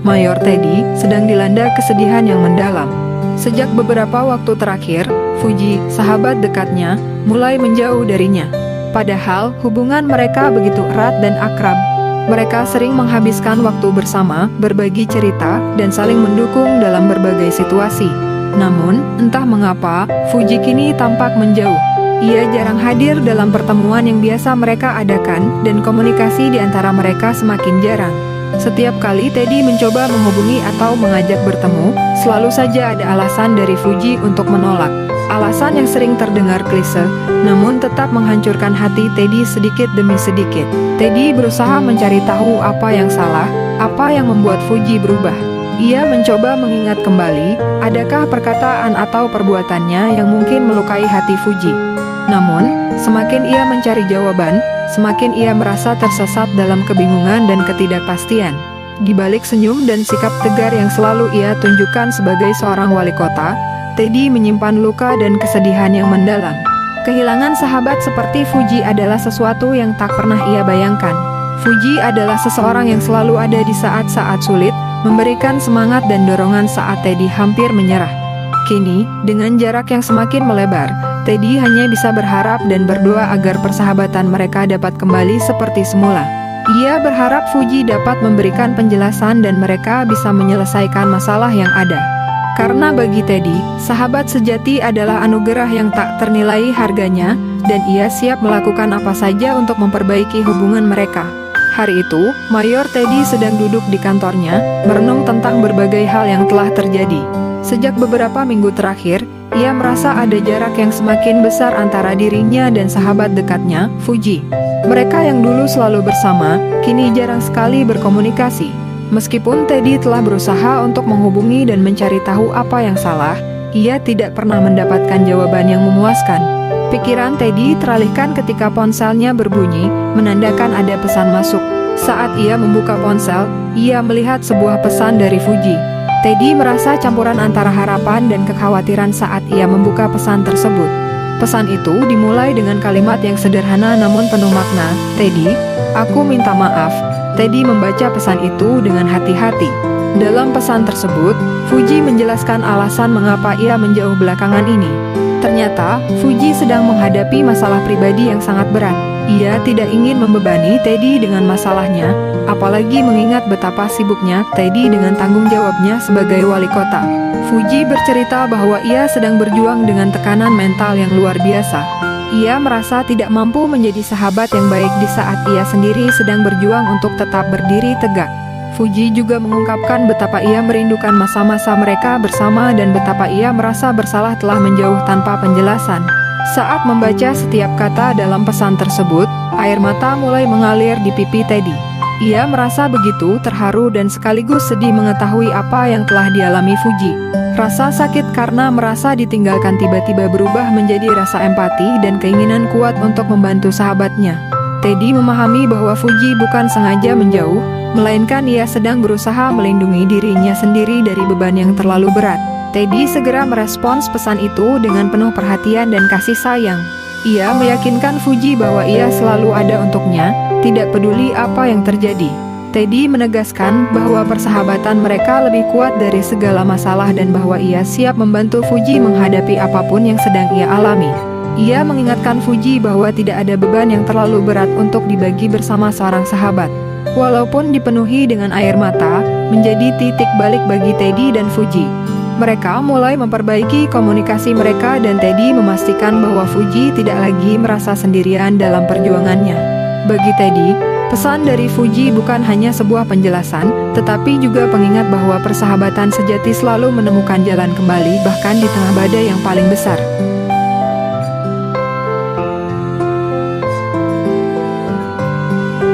Mayor Teddy sedang dilanda kesedihan yang mendalam. Sejak beberapa waktu terakhir, Fuji, sahabat dekatnya, mulai menjauh darinya. Padahal hubungan mereka begitu erat dan akrab. Mereka sering menghabiskan waktu bersama, berbagi cerita, dan saling mendukung dalam berbagai situasi. Namun, entah mengapa, Fuji kini tampak menjauh. Ia jarang hadir dalam pertemuan yang biasa mereka adakan, dan komunikasi di antara mereka semakin jarang. Setiap kali Teddy mencoba menghubungi atau mengajak bertemu, selalu saja ada alasan dari Fuji untuk menolak. Alasan yang sering terdengar klise, namun tetap menghancurkan hati Teddy sedikit demi sedikit. Teddy berusaha mencari tahu apa yang salah, apa yang membuat Fuji berubah. Ia mencoba mengingat kembali, adakah perkataan atau perbuatannya yang mungkin melukai hati Fuji. Namun, semakin ia mencari jawaban, semakin ia merasa tersesat dalam kebingungan dan ketidakpastian. Di balik senyum dan sikap tegar yang selalu ia tunjukkan sebagai seorang wali kota, Teddy menyimpan luka dan kesedihan yang mendalam. Kehilangan sahabat seperti Fuji adalah sesuatu yang tak pernah ia bayangkan. Fuji adalah seseorang yang selalu ada di saat-saat sulit, memberikan semangat dan dorongan saat Teddy hampir menyerah. Kini, dengan jarak yang semakin melebar, Teddy hanya bisa berharap dan berdoa agar persahabatan mereka dapat kembali seperti semula. Ia berharap Fuji dapat memberikan penjelasan dan mereka bisa menyelesaikan masalah yang ada. Karena bagi Teddy, sahabat sejati adalah anugerah yang tak ternilai harganya, dan ia siap melakukan apa saja untuk memperbaiki hubungan mereka. Hari itu, Mayor Teddy sedang duduk di kantornya, merenung tentang berbagai hal yang telah terjadi. Sejak beberapa minggu terakhir, ia merasa ada jarak yang semakin besar antara dirinya dan sahabat dekatnya, Fuji. Mereka yang dulu selalu bersama, kini jarang sekali berkomunikasi. Meskipun Teddy telah berusaha untuk menghubungi dan mencari tahu apa yang salah, ia tidak pernah mendapatkan jawaban yang memuaskan. Pikiran Teddy teralihkan ketika ponselnya berbunyi, menandakan ada pesan masuk. Saat ia membuka ponsel, ia melihat sebuah pesan dari Fuji. Teddy merasa campuran antara harapan dan kekhawatiran saat ia membuka pesan tersebut. Pesan itu dimulai dengan kalimat yang sederhana namun penuh makna. "Teddy, aku minta maaf." Teddy membaca pesan itu dengan hati-hati. Dalam pesan tersebut, Fuji menjelaskan alasan mengapa ia menjauh belakangan ini. Ternyata, Fuji sedang menghadapi masalah pribadi yang sangat berat. Ia tidak ingin membebani Teddy dengan masalahnya, apalagi mengingat betapa sibuknya Teddy dengan tanggung jawabnya sebagai wali kota. Fuji bercerita bahwa ia sedang berjuang dengan tekanan mental yang luar biasa. Ia merasa tidak mampu menjadi sahabat yang baik di saat ia sendiri sedang berjuang untuk tetap berdiri tegak. Fuji juga mengungkapkan betapa ia merindukan masa-masa mereka bersama dan betapa ia merasa bersalah telah menjauh tanpa penjelasan. Saat membaca setiap kata dalam pesan tersebut, air mata mulai mengalir di pipi Teddy. Ia merasa begitu terharu dan sekaligus sedih mengetahui apa yang telah dialami Fuji. Rasa sakit karena merasa ditinggalkan tiba-tiba berubah menjadi rasa empati dan keinginan kuat untuk membantu sahabatnya. Teddy memahami bahwa Fuji bukan sengaja menjauh, melainkan ia sedang berusaha melindungi dirinya sendiri dari beban yang terlalu berat. Teddy segera merespons pesan itu dengan penuh perhatian dan kasih sayang. Ia meyakinkan Fuji bahwa ia selalu ada untuknya, tidak peduli apa yang terjadi. Teddy menegaskan bahwa persahabatan mereka lebih kuat dari segala masalah dan bahwa ia siap membantu Fuji menghadapi apapun yang sedang ia alami. Ia mengingatkan Fuji bahwa tidak ada beban yang terlalu berat untuk dibagi bersama seorang sahabat. Walaupun dipenuhi dengan air mata, menjadi titik balik bagi Teddy dan Fuji. Mereka mulai memperbaiki komunikasi mereka dan Teddy memastikan bahwa Fuji tidak lagi merasa sendirian dalam perjuangannya. Bagi Teddy, pesan dari Fuji bukan hanya sebuah penjelasan, tetapi juga pengingat bahwa persahabatan sejati selalu menemukan jalan kembali bahkan di tengah badai yang paling besar.